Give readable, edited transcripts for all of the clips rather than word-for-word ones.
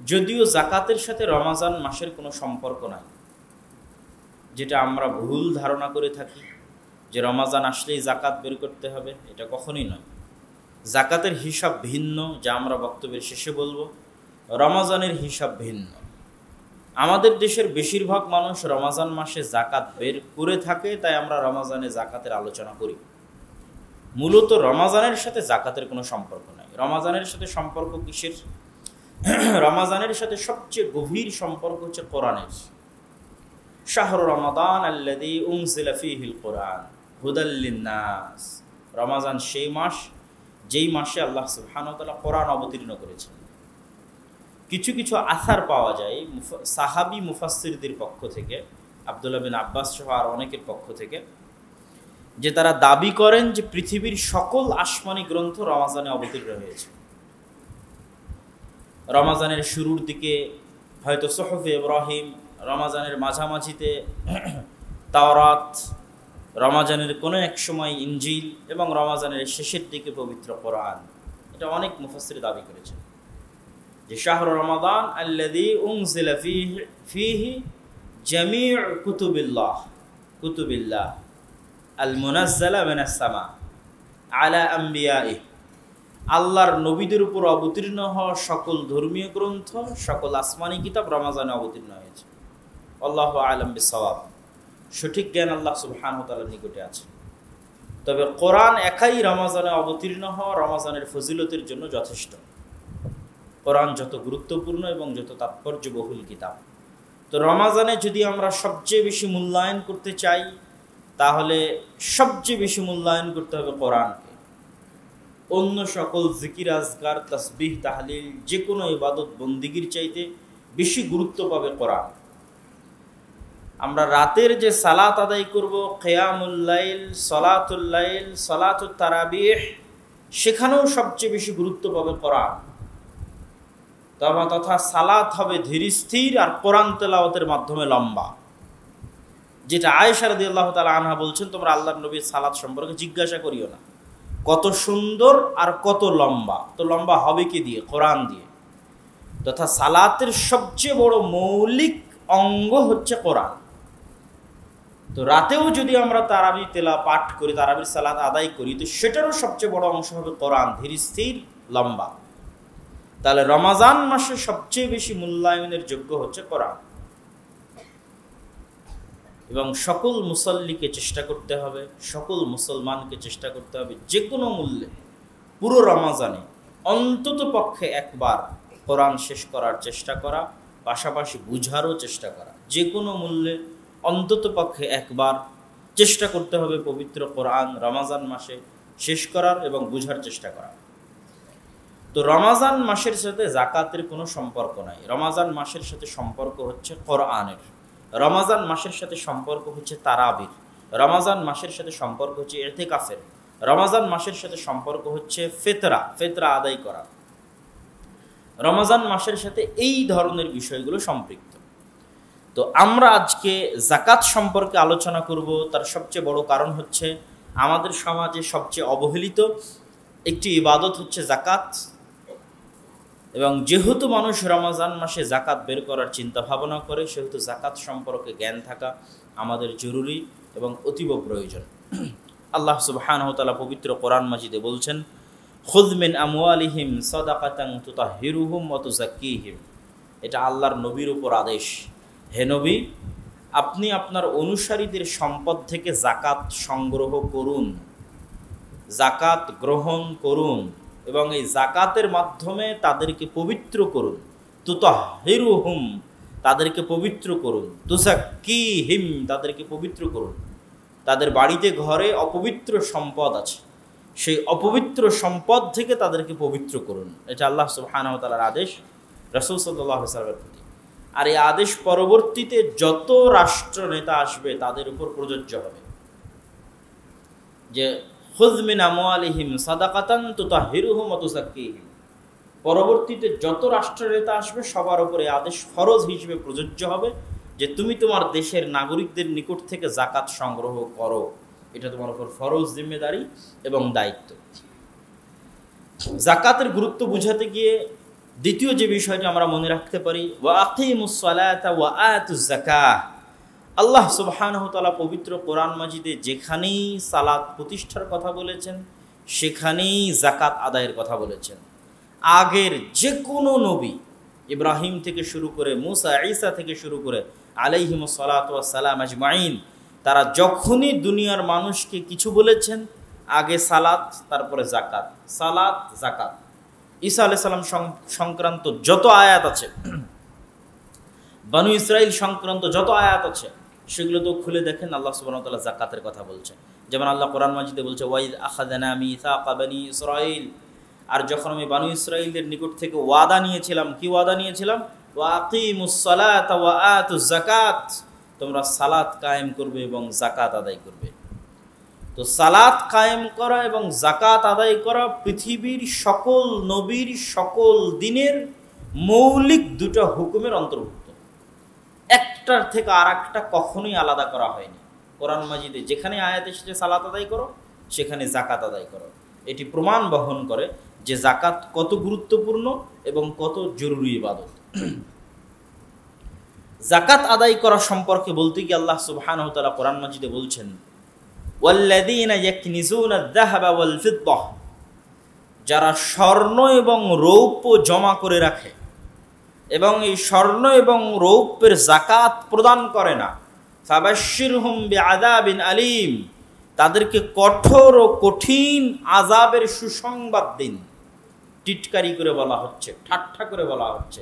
যদিও জাকাতের সাথে রমাজান মাসের কোনো সম্পর্ক নাই, যেটা আমরা ভুল ধারণা করে থাকি যে রমাজান আসলেই জাকাত বের করতে হবে, এটা কখনোই নয়। জাকাতের হিসাব ভিন্ন, যা আমরা বক্তব্যের শেষে বলবো। রমাজানের হিসাব ভিন্ন। আমাদের দেশের বেশিরভাগ মানুষ রমাজান মাসে জাকাত বের করে থাকে, তাই আমরা রমাজানে জাকাতের আলোচনা করি। মূলত রমাজানের সাথে জাকাতের কোনো সম্পর্ক নাই। রমাজানের সাথে সম্পর্ক কিসের? রমাজানের সাথে সবচেয়ে গভীর সম্পর্ক হচ্ছে কোরআনের। শাহরু রমাদান আল্লাযী উনজিলা ফীহিল কোরআন হুদাল লিন্নাস। রমাজান সেই মাস যেই মাসে আল্লাহ সুবহানাহু ওয়া তাআলা কোরআন অবতীর্ণ করেছেন। কিছু কিছু আসার পাওয়া যায় সাহাবী মুফাসসিরদের পক্ষ থেকে, আব্দুল্লাহ বিন আব্বাস সহ আর অনেকের পক্ষ থেকে, যে তারা দাবি করেন যে পৃথিবীর সকল আসমানি গ্রন্থ রমাজানে অবতীর্ণ হয়েছে। রমাজানের শুরুর দিকে হয়তো সুহুফে ইব্রাহিম, রমাজানের মাঝামাঝিতে তাওরাত, রমাজানের কোনো এক সময় ইনজিল এবং রমাজানের শেষের দিকে পবিত্র কোরআন। এটা অনেক মুফাসসির দাবি করেছেন যে শাহরু রমাদান আল্লাযী উনজিলা ফীহি জামিউ কুতুবিল্লাহ আল মুনাজ্জালা মিনাস সামা আলা আম্বিয়াইহি। আল্লাহর নবীদের উপর অবতীর্ণ হওয়া সকল ধর্মীয় গ্রন্থ, সকল আসমানি কিতাব রমাজানে অবতীর্ণ হয়েছে। আল্লাহু আ'লাম বিসওয়াব। সঠিক জ্ঞান আল্লাহ সুবহানাহু ওয়া তাআলার নিকটে আছে। তবে কোরআন একাই রমাজানে অবতীর্ণ হওয়া রমাজানের ফজিলতের জন্য যথেষ্ট। কোরআন যত গুরুত্বপূর্ণ এবং যত তাৎপর্যবহুল কিতাব, তো রমাজানে যদি আমরা সবচেয়ে বেশি মূল্যায়ন করতে চাই, তাহলে সবচেয়ে বেশি মূল্যায়ন করতে হবে কোরআনকে। অন্য সকল জিকির, আজকার, তাসবিহ, তাহলিল, যে কোনো ইবাদত বন্দিগির চাইতে বেশি গুরুত্ব পাবে কোরআন। আমরা রাতের যে সালাত আদায় করব, কিয়ামুল লাইল, সালাতুল লাইল, সালাতুত তারাবিহ, সেখানেও সবচেয়ে বেশি গুরুত্ব পাবে কোরআন। তথা সালাত হবে ধীর স্থির আর কোরআন তেলাওয়াতের মাধ্যমে লম্বা। যেটা আয়েশা রাদিয়াল্লাহু তাআলা আনহা বলছেন, তোমরা আল্লাহর নবীর সালাত সম্পর্কে জিজ্ঞাসা করিও না কত সুন্দর আর কত লম্বা, তো লম্বা হবে কি দিয়ে? কোরআন দিয়ে। তথা সালাতের সবচেয়ে বড় মৌলিক অঙ্গ হচ্ছে কোরআন। তো রাতেও যদি আমরা তারাবি তেলা পাঠ করি, তারাবির সালাত আদায় করি, তো সেটারও সবচেয়ে বড় অংশ হবে কোরআন, ধীর স্থির লম্বা। তাহলে রমাজান মাসে সবচেয়ে বেশি মূল্যায়নের যোগ্য হচ্ছে কোরআন। এবং সকল মুসল্লিকে চেষ্টা করতে হবে, সকল মুসলমানকে চেষ্টা করতে হবে যে কোনো মূল্যে পুরো রমাজানে অন্তত পক্ষে একবার কোরআন শেষ করার চেষ্টা করা, পাশাপাশি বুঝারও চেষ্টা করা। যে কোনো মূল্যে অন্তত পক্ষে একবার চেষ্টা করতে হবে পবিত্র কোরআন রমাজান মাসে শেষ করার এবং বুঝার চেষ্টা করা। তো রমাজান মাসের সাথে জাকাতের কোনো সম্পর্ক নাই। রমাজান মাসের সাথে সম্পর্ক হচ্ছে কোরআনের। রমাজান মাসের সাথে সম্পর্ক হচ্ছে তারাবির। রমাজান মাসের সাথে সম্পর্ক হচ্ছে ইতিকাফের। রমাজান মাসের সাথে সম্পর্ক হচ্ছে ফিতরা আদায় করা। রমাজান মাসের সাথে এই ধরনের বিষয়গুলো সম্পৃক্ত। তো আমরা আজকে জাকাত সম্পর্কে আলোচনা করব। তার সবচেয়ে বড় কারণ হচ্ছে আমাদের সমাজে সবচেয়ে অবহেলিত একটি ইবাদত হচ্ছে জাকাত। এবং যেহেতু মানুষ রমজান মাসে জাকাত বের করার চিন্তা ভাবনা করে, সেহেতু জাকাত সম্পর্কে জ্ঞান থাকা আমাদের জরুরি এবং অতীব প্রয়োজন। আল্লাহ সুবহানাহু ওয়া তাআলা পবিত্র কোরআন মাজিদে বলছেন, খুয মিন আমওয়ালিহিম সাদাকাতান তুতাহহিরুহুম ওয়া তুযাক্কিহিম। এটা আল্লাহর নবীর উপর আদেশ। হে নবী, আপনি আপনার অনুসারীদের সম্পদ থেকে জাকাত সংগ্রহ করুন, জাকাত গ্রহণ করুন এবং এই জাকাতের মাধ্যমে তাদেরকে পবিত্র করুন। তুতাহহিরুহুম, তাদেরকে পবিত্র করুন। তুযাক্কিহিম, তাদেরকে পবিত্র করুন। তাদের বাড়িতে ঘরে অপবিত্র সম্পদ আছে, সেই অপবিত্র সম্পদ থেকে তাদেরকে পবিত্র করুন। এটা আল্লাহ সুবহানাহু ওয়া তাআলার আদেশ রাসূল সাল্লাল্লাহু আলাইহি ওয়াসাল্লামের প্রতি। আর এই আদেশ পরবর্তীতে যত রাষ্ট্র নেতা আসবে তাদের উপর প্রযোজ্য হবে, যে খুয মিন আমওয়ালিহিম সাদাকাতান তুতাহহিরুহুম ওয়া তুযাক্কিহিম। পরবর্তীতে যত রাষ্ট্র নেতা আসবে সবার উপর এই আদেশ ফরজ হিসেবে প্রযোজ্য হবে যে তুমি তোমার দেশের নাগরিকদের নিকট থেকে জাকাত সংগ্রহ করো। এটা তোমার উপর ফরজ জিম্মেদারি এবং দায়িত্ব। জাকাতের গুরুত্ব বুঝাতে গিয়ে দ্বিতীয় যে বিষয়টি আমরা মনে রাখতে পারি, ওয়া আকিমুস সালাতা ওয়া আতুজ যাকাহ। আল্লাহ সুবহানাহু ওয়া তাআলা পবিত্র কোরআন মাজিদে যেখানেই সালাত প্রতিষ্ঠার কথা বলেছেন সেখানেই যাকাত আদায়ের কথা বলেছেন। আগের যে কোনো নবী, ইব্রাহিম থেকে শুরু করে মুসা, ঈসা থেকে শুরু করে আলাইহিমুস সালাতু ওয়াস সালাম আজমাইন, তারা যখনই দুনিয়ার মানুষকে কিছু বলেছেন আগে সালাত, তারপরে যাকাত, সালাত যাকাত। ঈসা আলাইহিস সালাম সংক্রান্ত যত আয়াত আছে, বনু ইসরাইল সংক্রান্ত যত আয়াত আছে, সেগুলো তো খুলে দেখেন আল্লাহ সুবহানাহু ওয়া তাআলা যাকাতের কথা বলছেন। যেমন আল্লাহ কোরআন মাজিদে বলছে, ওয়াইদ আখাযানা মিসাকা বনি ইসরাইল, আর যখন আমি বনু ইসরাইলদের নিকট থেকে ওয়াদা নিয়েছিলাম, কি ওয়াদা নিয়েছিলাম? ওয়া আকিমুস সালাতা ওয়া আতুজ যাকাত, তোমরা সালাত কায়েম করবে এবং যাকাত আদায় করবে। তো সালাত কায়েম করা এবং যাকাত আদায় করা পৃথিবীর সকল নবীর সকল দিনের মৌলিক দুটো হুকুমের অন্তর্ভুক্ত, একটার থেকে আর একটা কখনোই আলাদা করা হয়নি। কোরআন মাজিদে যেখানে আয়াত এসেছে সালাত আদায় করো, সেখানে যাকাত আদায় করো। এটি প্রমাণ বহন করে যে যাকাত কত গুরুত্বপূর্ণ এবং কত জরুরি ইবাদত। যাকাত আদায় করা সম্পর্কে বলতে গিয়ে আল্লাহ সুবহানাহু ওয়া তাআলা কোরআন মাজিদে বলছেন, ওয়াল্লাযীনা ইয়াকনিজুনা আয-যাহাবা ওয়াল ফিদ্দাহ, যারা স্বর্ণ এবং রৌপ্য জমা করে রাখে এবং এই স্বর্ণ এবং রৌপ্যের যাকাত প্রদান করে না, ফাবাশশিরহুম বিআযাবিন আলীম, তাদেরকে কঠোর ও কঠিন আযাবের সুসংবাদ দিন। টিটকারি করে বলা হচ্ছে, ঠাট্টা করে বলা হচ্ছে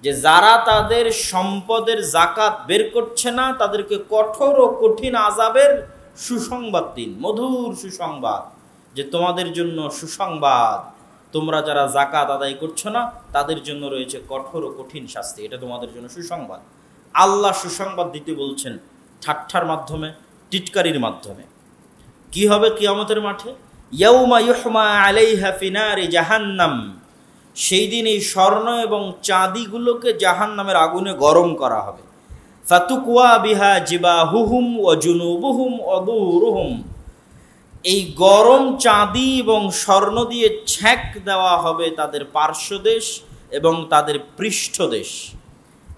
যে যারা তাদের সম্পদের যাকাত বের করছে না তাদেরকে কঠোর ও কঠিন আযাবের সুসংবাদ দিন, মধুর সুসংবাদ, যে তোমাদের জন্য সুসংবাদ, তোমরা যারা যাকাত আদায় করছো না তাদের জন্য রয়েছে কঠোর ও কঠিন শাস্তি, এটা তোমাদের জন্য সুসংবাদ। আল্লাহ সুসংবাদ দিতে বলছেন ঠাট্টার মাধ্যমে, টিটকারির মাধ্যমে। কি হবে কিয়ামতের মাঠে? ইয়াউমা ইউহমা আলাইহা ফি নারি জাহান্নাম, সেই দিন এই স্বর্ণ এবং চাঁদিগুলোকে জাহান্নামের আগুনে গরম করা হবে। ফাতুকওয়া বিহা জিবাহুহুম ওয়া জুনুবুহুম ওয়া দুরুহুম, এই গরম চাঁদি এবং স্বর্ণ দিয়ে ছ্যাঁক দেওয়া হবে তাদের পার্শ্বদেশ এবং তাদের পৃষ্ঠদেশ,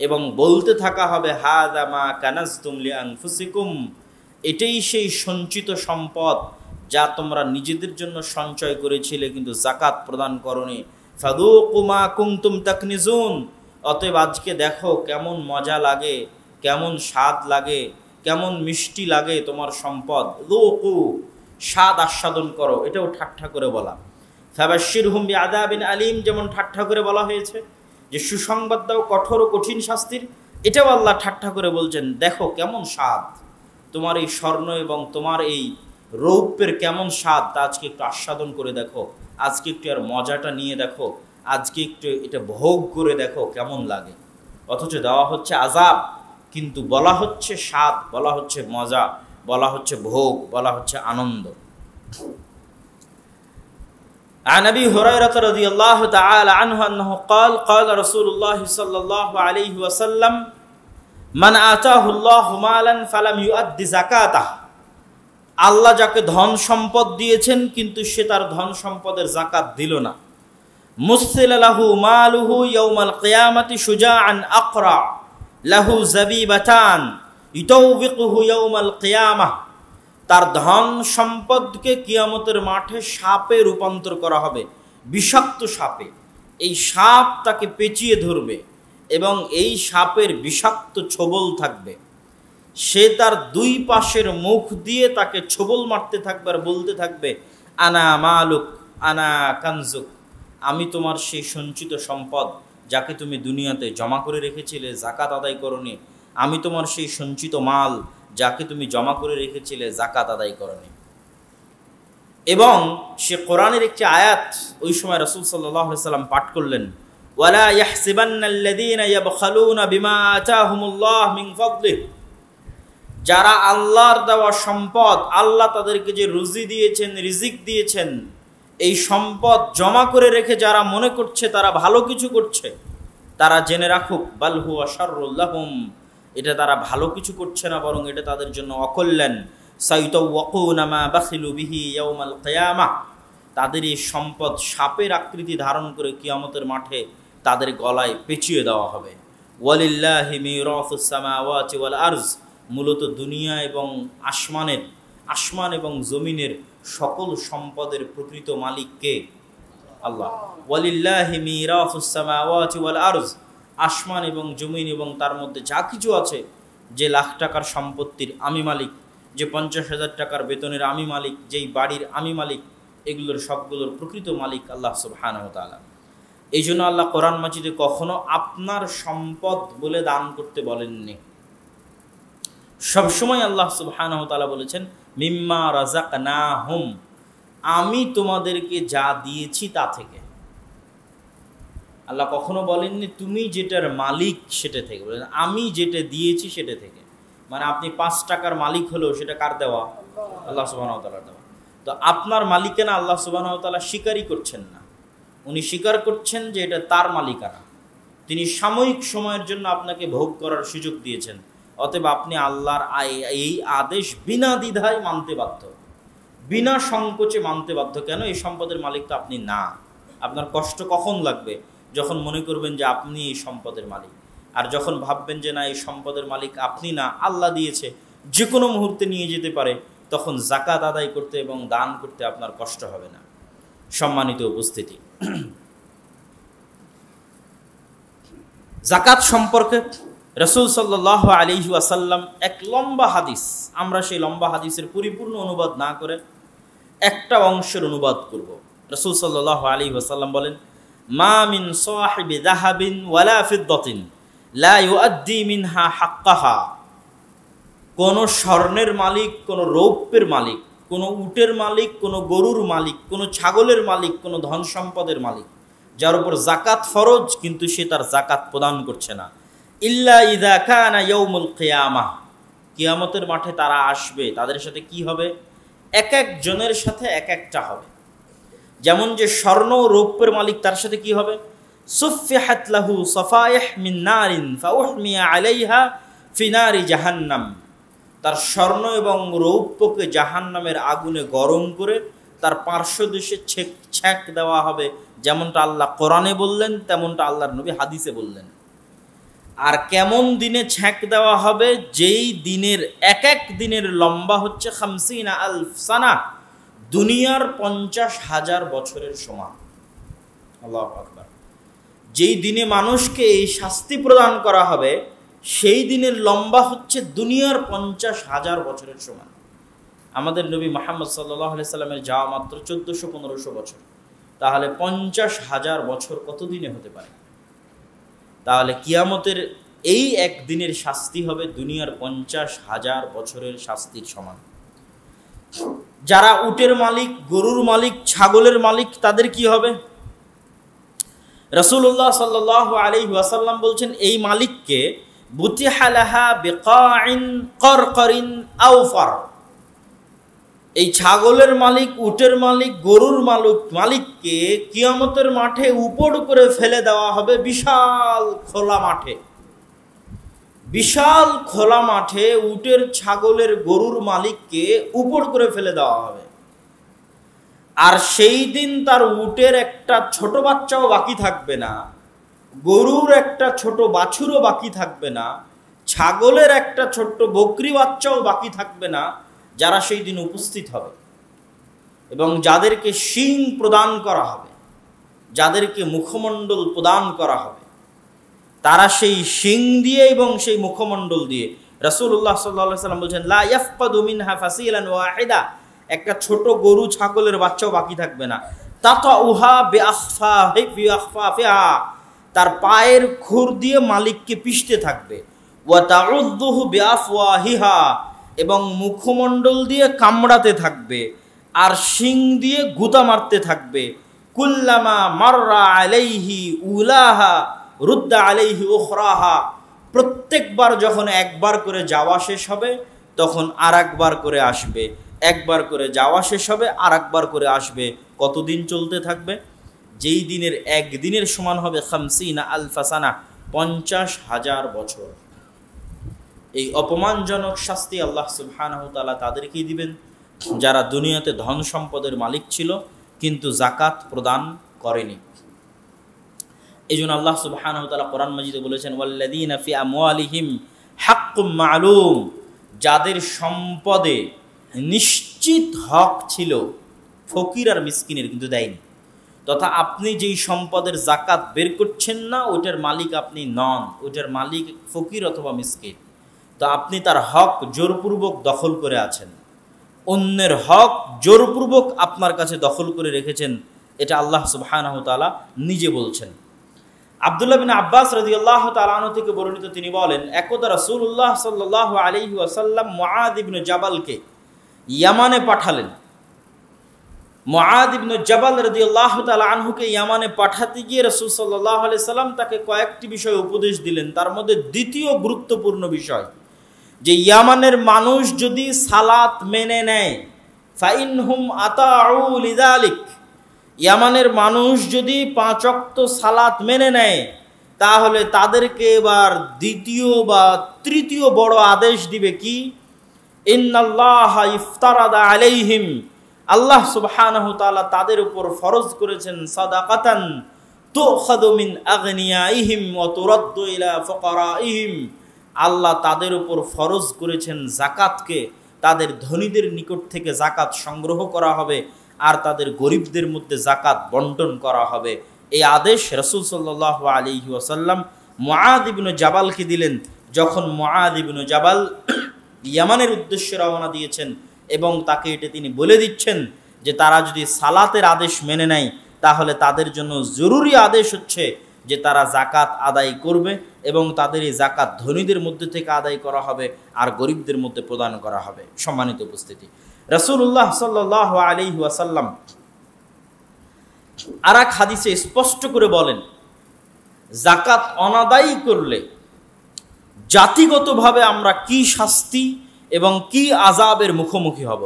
এবং বলতে থাকা হবে হাযা মা কানাজতুম লিআনফুসিকুম, এটাই সেই সঞ্চিত সম্পদ যা তোমরা নিজেদের জন্য সঞ্চয় করেছিলে কিন্তু যাকাত প্রদান করনি। ফাযুকু মা কুনতুম তাকনিজুন, অতএব আজকে দেখো কেমন মজা লাগে, কেমন স্বাদ লাগে, কেমন মিষ্টি লাগে তোমার সম্পদ। যুকু, স্বাদ আস্বাদন করো, এটাও ঠাট্টা করে বলা। ফাবাশশিরহুম বিআযাবিন আলীম, যেমন ঠাট্টা করে বলা হয়েছে যে সুসংবাদ দাও কঠোর ও কঠিন শাস্তির, এটাও আল্লাহ ঠাট্টা করে বলছেন দেখো কেমন স্বাদ, তোমার এই স্বর্ণ এবং তোমার এই রৌপ্যের কেমন স্বাদ, তা আজকে একটু আস্বাদন করে দেখো, আজকে একটু আর মজাটা নিয়ে দেখো, আজকে একটু এটা ভোগ করে দেখো কেমন লাগে। অথচ দেওয়া হচ্ছে আযাব, কিন্তু বলা হচ্ছে স্বাদ, বলা হচ্ছে মজা, বলা হচ্ছে ভোগ, বলা হচ্ছে আনন্দ। عن أبي هريرة رضي الله تعالى عنه أنه قال قال رسول الله صلى الله عليه وسلم من آتاه الله مالا فلم يؤد زكاته, আল্লাহ যাকে ধন সম্পদ দিয়েছেন কিন্তু সে তার ধন সম্পদের যাকাত দিল না, মুসিলা লাহু মালুহু ইয়াউমাল কিয়ামাতি শুজাআন আকরা লাহু যাবিবাতান ইতাউবিকুহু ইয়াউমাল কিয়ামাহ, তার ধন সম্পদকে কিয়ামতের মাঠে সাপে রূপান্তর করা হবে, বিষাক্ত সাপে। এই সাপ তাকে পেঁচিয়ে ধরবে এবং এই সাপের বিষাক্ত ছোবল থাকবে, সে তার দুই পাশের মুখ দিয়ে তাকে ছোবল মারতে থাকবে আর বলতে থাকবে আনা মালুক আনা কানজুক, আমি তোমার সেই সঞ্চিত সম্পদ যাকে তুমি দুনিয়াতে জমা করে রেখেছিলে, যাকাত আদায় করনি, আমি তোমার সেই সঞ্চিত মাল যাকে তুমি জমা করে রেখেছিলে, যাকাত আদায় করনি। এবং সে কোরআনের একটি আয়াত ওই সময় রাসূল সাল্লাল্লাহু আলাইহি সাল্লাম পাঠ করলেন, ওয়ালা ইয়াহসিবান্নাল্লাযীনা ইয়াবখালুনা বিমা আতাহুমুল্লাহ মিন ফাদলিহি, যারা আল্লাহর দেওয়া সম্পদ, আল্লাহ তাদেরকে যে রুজি দিয়েছেন, রিজিক দিয়েছেন, এই সম্পদ জমা করে রেখে যারা মনে করছে তারা ভালো কিছু করছে, তারা জেনে রাখুক বাল হুয়া শাররুল লাহুম, এটা তারা ভালো কিছু করছে না, বরং এটা তাদের জন্য অকল্যাণ। সাইতাওয়াকুনা মা বাখিলু বিহি ইয়াউমাল কিয়ামাহ, তাদের এই সম্পদ সাপের আকৃতি ধারণ করে কিয়ামতের মাঠে তাদের গলায় পেঁচিয়ে দেওয়া হবে। ওয়ালিল্লাহি মিরাসুস সামাওয়াতি ওয়াল আরজ, মূলত দুনিয়া এবং আসমান এবং জমিনের সকল সম্পদের প্রকৃত মালিক কে? আল্লাহ। ওয়ালিল্লাহি মিরাসুস সামাওয়াতি ওয়াল আরজ, আসমান এবং জমিন এবং তার মধ্যে যা কিছু আছে, যে লাখ টাকার সম্পত্তির আমি মালিক, যে 50,000 টাকার বেতনের আমি মালিক, যেই বাড়ির আমি মালিক, এগুলোর সবগুলোর প্রকৃত মালিক আল্লাহ সুবহানাহু ওয়া তাআলা। এই জন্য আল্লাহ কোরআন মাজিদে কখনো আপনার সম্পদ বলে দান করতে বলেননি। সবসময় আল্লাহ সুবহানাহু ওয়া তাআলা বলেছেন মিম্মা রাযাকনাহুম, আমি তোমাদেরকে যা দিয়েছি তা থেকে। আল্লাহ কখনো বলেননি তুমি যেটার মালিক সেটা থেকে, বলেন আমি যেটা দিয়েছি সেটা থেকে। মানে আপনি 5 টাকার মালিক হলেও সেটা কার দেওয়া? আল্লাহ সুবহানাহু ওয়া তাআলার দেওয়া। তো আপনার মালিকানা আল্লাহ সুবহানাহু ওয়া তাআলা স্বীকারই করছেন না, উনি স্বীকার করছেন যে এটা তার মালিকানা। তিনি সাময়িক সময়ের জন্য আপনাকে ভোগ করার সুযোগ দিয়েছেন, অতএব আপনি আল্লাহর এই আদেশ বিনা দ্বিধায় মানতে বাধ্য, বিনা সংকোচে মানতে বাধ্য। কেন? এই সম্পদের মালিক তো আপনি না। আপনার কষ্ট কখন লাগবে? যখন মনে করবেন যে আপনি এই সম্পদের মালিক। আর যখন ভাববেন যে না, এই সম্পদের মালিক আপনি না, আল্লাহ দিয়েছে, যে কোনো মুহূর্তে নিয়ে যেতে পারে, তখন যাকাত আদায় করতে এবং দান করতে আপনার কষ্ট হবে না। সম্মানিত উপস্থিতি, যাকাত সম্পর্কে রাসূল সাল্লাল্লাহু আলাইহি ওয়াসাল্লাম এক লম্বা হাদিস, আমরা সেই লম্বা হাদিসের পরিপূর্ণ অনুবাদ না করে একটা অংশের অনুবাদ করব। রাসূল সাল্লাল্লাহু আলাইহি ওয়াসাল্লাম বলেন, মা মিন সাহিবি যাহাবিন ওয়ালা ফিদ্দাতিন লা ইউআদ্দি মিনহা হাক্কাহা, কোন স্বর্ণের মালিক, কোন রৌপ্যের মালিক, কোন উটের মালিক, কোন গরুর মালিক, কোন ছাগলের মালিক, কোন ধন সম্পদের মালিক, যার উপর যাকাত ফরজ কিন্তু সে তার যাকাত প্রদান করছে না, ইল্লা ইযা কানা ইয়াউমুল কিয়ামাহ, কিয়ামতের মাঠে তারা আসবে, তাদের সাথে কি হবে? এক এক জনের সাথে এক একটা হবে। যেমন যে স্বর্ণ ও রৌপ্যের মালিক, তার সাথে কি হবে? সুফিহাত লাহু সাফাইহ মিন নারিন ফাউহমিয়া আলাইহা ফি নারি জাহান্নাম, তার স্বর্ণ এবং রৌপ্যকে জাহান্নামের আগুনে গরম করে তার পার্শ্বদেশে ছ্যাঁক দেওয়া হবে। যেমনটা আল্লাহ কোরআনে বললেন, তেমনটা আল্লাহর নবী হাদিসে বললেন। আর কেমন দিনে ছ্যাঁক দেওয়া হবে? যেই দিনের এক এক দিনের লম্বা হচ্ছে 50 আলফ সানা, দুনিয়ার 50,000 বছরের সমান। আল্লাহু আকবার। যেই দিনে মানুষকে এই শাস্তি প্রদান করা হবে, সেই দিনের লম্বা হচ্ছে দুনিয়ার 50,000 বছরের সমান। আমাদের নবী মুহাম্মদ সাল্লাল্লাহু আলাইহি সাল্লামের যাওয়া মাত্র 1400-1500 বছর, তাহলে 50,000 বছর কত দিনে হতে পারে? তাহলে কিয়ামতের এই একদিনের শাস্তি হবে দুনিয়ার 50,000 বছরের শাস্তির সমান। যারা উটের মালিক, গরুর মালিক, ছাগলের মালিক, তাদের কি হবে? রাসূলুল্লাহ সাল্লাল্লাহু আলাইহি ওয়াসাল্লাম বলছেন, এই মালিককে বুতিহা লাহা বিকাইন করকরিন আওফার, এই ছাগলের মালিক, উটের মালিক, গরুর মালিককে কিয়ামতের মাঠে উপর করে ফেলে দেওয়া হবে বিশাল খোলা মাঠে। বিশাল খোলা মাঠে উটের, ছাগলের, গরুর মালিককে উপর করে ফেলে দেওয়া হবে। আর সেই দিন তার উটের একটা ছোট বাচ্চাও বাকি থাকবে না, গরুর একটা ছোট বাছুরও বাকি থাকবে না, ছাগলের একটা ছোট্ট বকরি বাচ্চাও বাকি থাকবে না, যারা সেই দিন উপস্থিত হবে এবং যাদেরকে শিং প্রদান করা হবে, যাদেরকে মুখমণ্ডল প্রদান করা হবে, তারা সেই শিং দিয়ে এবং সেই মুখমণ্ডল দিয়ে, রাসূলুল্লাহ সাল্লাল্লাহু আলাইহি ওয়াসাল্লাম বলেছেন, লা ইয়াফকাদু মিনহা ফাসিলান ওয়াহিদা, একটা ছোট গরু, ছাগলের বাচ্চাও বাকি থাকবে না। তাতাউহা বিআখফাফিহা, তার পায়ের খুর দিয়ে মালিককে পিষতে থাকবে। ওয়া তাউযুহু বিআফওয়াহিহা, এবং মুখমণ্ডল দিয়ে কামড়াতে থাকবে, আর শিং দিয়ে গুতা মারতে থাকবে। কুল্লামা মাররা আলাইহি উলাহা রুদ্দা আলাইহি উখরাহা, প্রত্যেকবার যখন একবার করে যাওয়া শেষ হবে, তখন আর একবার করে আসবে, একবার করে যাওয়া শেষ হবে, আর একবার করে আসবে। কতদিন চলতে থাকবে? যেই দিনের একদিনের সমান হবে 50 আলফা সানা, 50,000 বছর। এই অপমানজনক শাস্তি আল্লাহ সুবহানাহু ওয়া তাআলা তাদেরকেই দিবেন যারা দুনিয়াতে ধন সম্পদের মালিক ছিল কিন্তু যাকাত প্রদান করেনি। এই জন্য আল্লাহ সুবহানাহু ওয়া তাআলা কোরআন মাজিদে বলেছেন, ওয়াল্লাযীনা ফি আমওয়ালিহিম হাক্কুম মা'লুম, যাদের সম্পদে নিশ্চিত হক ছিল ফকির আর মিসকিনের, কিন্তু দেয়নি। তথা আপনি যেই সম্পদের জাকাত বের করছেন না, ওইটার মালিক আপনি নন, ওইটার মালিক ফকির অথবা মিসকিন। তো আপনি তার হক জোরপূর্বক দখল করে আছেন, অন্যের হক জোরপূর্বক আপনার কাছে দখল করে রেখেছেন। এটা আল্লাহ সুবহানাহু ওয়া তাআলা নিজে বলছেন। আব্দুল্লাহ বিন আব্বাস রাদিয়াল্লাহু তাআলা আনহু থেকে বর্ণিত, তিনি বলেন, একদা রাসূলুল্লাহ সাল্লাল্লাহু আলাইহি ওয়াসাল্লাম মুআদ ইবনে জাবালকে ইয়ামানে পাঠালেন। মুআদ ইবনে জাবাল রাদিয়াল্লাহু তাআলা আনহুকে ইয়ামানে পাঠাতে গিয়ে রাসূল সাল্লাল্লাহু আলাইহি সাল্লাম তাকে কয়েকটি বিষয় উপদেশ দিলেন। তার মধ্যে দ্বিতীয় গুরুত্বপূর্ণ বিষয় যে ইয়ামানের মানুষ যদি সালাত মেনে নেয়, ফাইনহুম আতাউ লিযালিক, ইয়ামানের মানুষ যদি 5 ওয়াক্ত সালাত মেনে নেয়, তাহলে তাদেরকে এবার দ্বিতীয় বা তৃতীয় বড় আদেশ দিবে কি, ইন্নাল্লাহা ইফতারাদা আলাইহিম, আল্লাহ সুবহানাহু ওয়া তাআলা তাদের উপর ফরজ করেছেন সাদাকাতান তুখাযু মিন আগনিয়াইহিম ওয়া তুরাদ্দু ইলা ফুকারাইহিম, আল্লাহ তাদের উপর ফরজ করেছেন জাকাতকে, তাদের ধনীদের নিকট থেকে জাকাত সংগ্রহ করা হবে আর তাদের গরিবদের মধ্যে জাকাত বন্টন করা হবে। এই আদেশ রাসূল সাল্লাল্লাহু আলাইহি ওয়াসাল্লাম মুআদ ইবনে জাবালকে দিলেন, যখন মুআদ ইবনে জাবাল ইয়ামানের উদ্দেশ্যে রওনা দিয়েছেন, এবং তাকে এটা তিনি বলে দিচ্ছেন যে তারা যদি সালাতের আদেশ মেনে নেয়, তাহলে তাদের জন্য জরুরি আদেশ হচ্ছে যে তারা জাকাত আদায় করবে, এবং তাদের এই জাকাত ধনীদের মধ্যে থেকে আদায় করা হবে আর গরিবদের মধ্যে প্রদান করা হবে। সম্মানিত উপস্থিতি, রাসূলুল্লাহ সাল্লাল্লাহু আলাইহি ওয়াসাল্লাম আর এক হাদিসে স্পষ্ট করে বলেন, জাকাত অনাদায়ী করলে জাতিগতভাবে আমরা কি শাস্তি এবং কি আযাবের মুখোমুখি হব।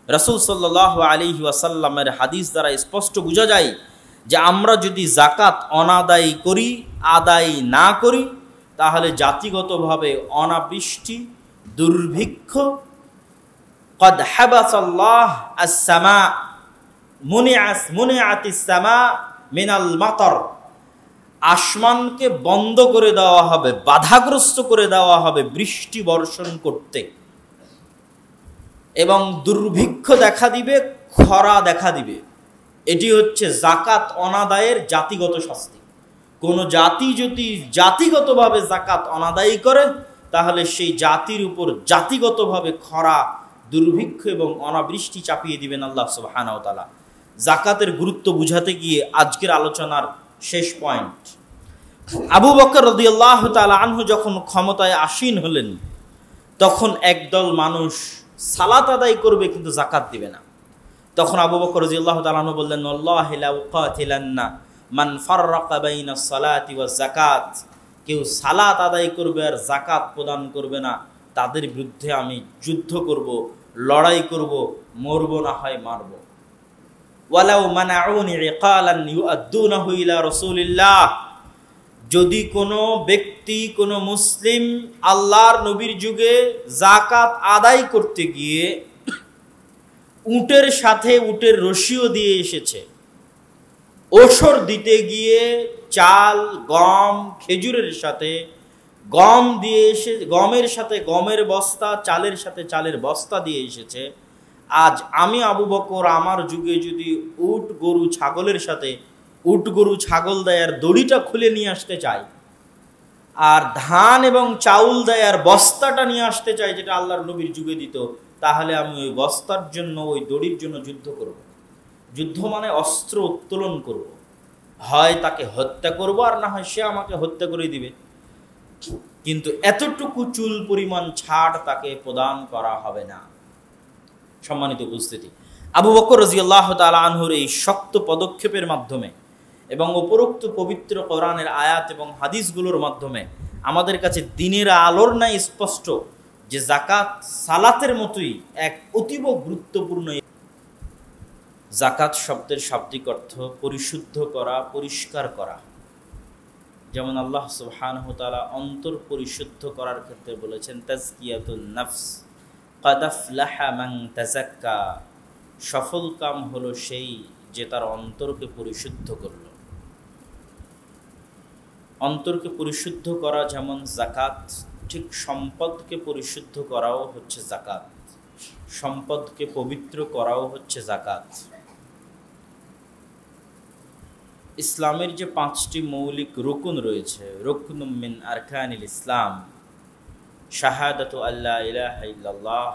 রাসূল সাল্লাল্লাহু আলাইহি ওয়াসাল্লামের হাদিস দ্বারা স্পষ্ট বোঝা যায় যে আমরা যদি জাকাত অনাদায়ী করি, আদায় না করি, তাহলে জাতিগতভাবে অনাবৃষ্টি, দুর্ভিক্ষ, قد حبس الله السماء মুনিআতিস সামা মিনাল মাতার, আসমানকে বন্ধ করে দেওয়া হবে, বাধাগ্রস্ত করে দেওয়া হবে বৃষ্টি বর্ষণ করতে, এবং দুর্ভিক্ষ দেখা দিবে, খরা দেখা দিবে। এটি হচ্ছে জাকাত অনাদায়ের জাতিগত শাস্তি। কোনো জাতি যদি জাতিগতভাবে জাকাত অনাদায়ী করে, তাহলে সেই জাতির উপর জাতিগতভাবে খরা, দুর্ভিক্ষ এবং অনাবৃষ্টি চাপিয়ে দিবেন আল্লাহ সুবহানাহু ওয়া তাআলা। জাকাতের গুরুত্ব বুঝাতে গিয়ে আজকের আলোচনার শেষ পয়েন্ট, আবু বকর রাদিয়াল্লাহু তাআলা আনহু যখন ক্ষমতায় আসীন হলেন, তখন একদল মানুষ সালাত আদায় করবে কিন্তু জাকাত দিবে না। তখন আবু বকর রাদিয়াল্লাহু তাআলা আনহু বললেন, আল্লাহি লা উকাতিলান্না মান ফাররাকা বাইনাস সালাতি ওয়াজ যাকাত, কেউ সালাত আদায় করবে আর যাকাত প্রদান করবে না, তাদের বিরুদ্ধে আমি যুদ্ধ করব, লড়াই করব, মরব না হয় মারব। ওয়ালাউ মানাউনি ইকালান ইউআদ্দুনাহু ইলা রাসূলিল্লাহ, যদি কোনো ব্যক্তি, কোনো মুসলিম আল্লাহর নবীর যুগে যাকাত আদায় করতে গিয়ে উটের সাথে উটের রশিও দিয়ে এসেছে, ওসর দিতে গিয়ে চাল, গম, খেজুরের সাথে গম দিয়ে এসে, গমের সাথে গমের বস্তা, চালের সাথে চালের বস্তা দিয়ে এসেছে, আজ আমি আবু বকর আমার যুগে যদি উট গরু ছাগলের সাথে উট গরু ছাগল দেয়ার দড়িটা খুলে নিয়ে আসতে চাই, আর ধান এবং চাউল দেয়ার বস্তাটা নিয়ে আসতে চাই যেটা আল্লাহর নবীর যুগে দিত, তাহলে আমি ওই বস্তার জন্য, ওই দড়ির জন্য যুদ্ধ করব। যুদ্ধ মানে অস্ত্র উত্তোলন করব, হয় তাকে হত্যা করব আর না হয় সে আমাকে হত্যা করে দিবে, কিন্তু এতটুকু চুল পরিমাণ ছাড় তাকে প্রদান করা হবে না। সম্মানিত উপস্থিতি, আবু বকর রাদিয়াল্লাহু তাআলা আনহুর এই শক্ত পদক্ষেপের মাধ্যমে এবং উপরোক্ত পবিত্র কোরআনের আয়াত এবং হাদিসগুলোর মাধ্যমে আমাদের কাছে দিনের আলোর ন্যায় স্পষ্ট যে জাকাত সালাতের মতোই এক অতীব গুরুত্বপূর্ণ। জাকাত শব্দের শাব্দিক অর্থ পরিশুদ্ধ করা, পরিষ্কার করা। যেমন আল্লাহ সুবহানাহু ওয়া তাআলা অন্তর পরিশুদ্ধ করার ক্ষেত্রে বলেছেন তাজকিয়াতুন নাফস, ক্বাদ আফলাহা মান তাযাক্কা, সফল কাম হলো সেই যে তার অন্তরকে পরিশুদ্ধ করল। অন্তরকে পরিশুদ্ধ করা যেমন জাকাত, ঠিক সম্পদকে পরিশুদ্ধ করাও হচ্ছে জাকাত, সম্পদকে পবিত্র করাও হচ্ছে জাকাত। ইসলামের যে 5টি মৌলিক রুকুন রয়েছে, রুকনুম মিন আরকানিল ইসলাম, শাহাদাতু আল্লা ইলাহা ইল্লাল্লাহ,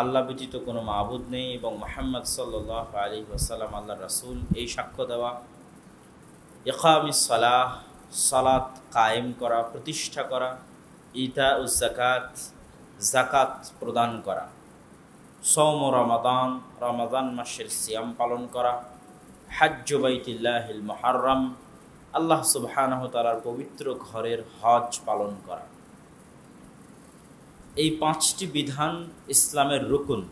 আল্লাহ ব্যতীত কোনো মাবুদ নেই এবং মুহাম্মদ সাল্লাল্লাহু আলাইহি ওয়াসাল্লাম আল্লাহর রাসূল, এই সাক্ষ্য দেওয়া। ইকামিস সালাহ, সালাত কায়েম করা, প্রতিষ্ঠা করা। ইতাউজ যাকাত, যাকাত প্রদান করা। সওম রমাদান, রমাদান মাসের সিয়াম পালন করা। হাজ্জ বাইতুল্লাহিল মুহাররম, আল্লাহ সুবহানাহু ওয়া তাআলার পবিত্র ঘরের হজ পালন করা। এই 5টি বিধান ইসলামের রুকুন।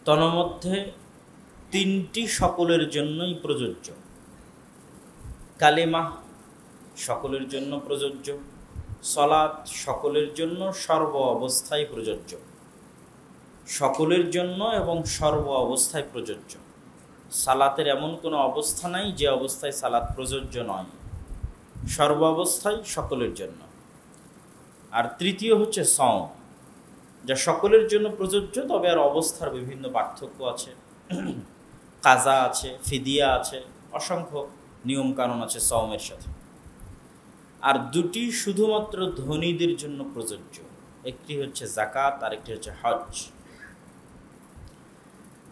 তন্মধ্যে 3টি সকলের জন্যই প্রযোজ্য। কালেমা সকলের জন্য প্রযোজ্য, সালাত সকলের জন্য সর্ব অবস্থায় প্রযোজ্য, সকলের জন্য এবং সর্ব অবস্থায় প্রযোজ্য। সালাতের এমন কোনো অবস্থা নাই যে অবস্থায় সালাত প্রযোজ্য নয়, সর্ব অবস্থায় সকলের জন্য। আর তৃতীয় হচ্ছে সওম, যা সকলের জন্য প্রযোজ্য, তবে আর অবস্থার বিভিন্ন পার্থক্য আছে, কাজা আছে, ফিদিয়া আছে, অসংখ্য নিয়ম কানুন আছে সওমের সাথে। আর 2টি শুধুমাত্র ধনীদের জন্য প্রযোজ্য, একটি হচ্ছে যাকাত আর একটি হচ্ছে হজ।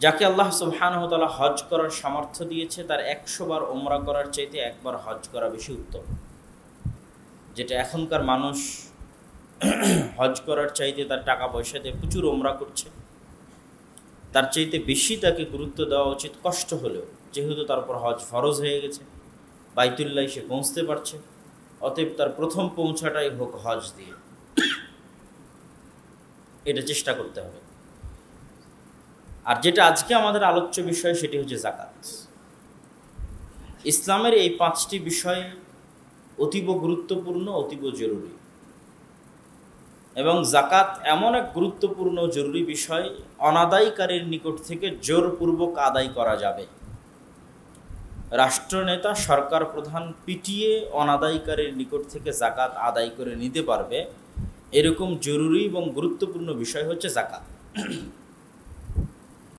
যাকে আল্লাহ সুবহানাহু ওয়া তাআলা হজ করার সামর্থ্য দিয়েছে, তার 100 বার ওমরা করার চাইতে একবার হজ করা বেশি উত্তম। যেটা এখনকার মানুষ হজ করার চাইতে তার টাকা পয়সা দিয়ে প্রচুর ওমরা করছে, তার চাইতে বেশি তাকে গুরুত্ব দেওয়া উচিত, কষ্ট হলেও, যেহেতু তার উপর হজ ফরজ হয়ে গেছে, বাইতুল্লাহ সে পৌঁছতে পারছে, অতএব তার প্রথম পৌঁছাটাই হোক হজ দিয়ে। এটা চেষ্টা করতে হবে। আর যেটা আজকে আমাদের আলোচ্য বিষয়, সেটি হচ্ছে যাকাত। ইসলামের এই 5টি বিষয় অতীব গুরুত্বপূর্ণ, অতীব জরুরি। এবং যাকাত এমন এক গুরুত্বপূর্ণ জরুরি বিষয়, অনাদায়কারীর নিকট থেকে জোরপূর্বক আদায় করা যাবে। রাষ্ট্রনেতা, সরকার প্রধান পিটিয়ে অনাদায়কারীর নিকট থেকে যাকাত আদায় করে নিতে পারবে, এরকম জরুরি এবং গুরুত্বপূর্ণ বিষয় হচ্ছে যাকাত।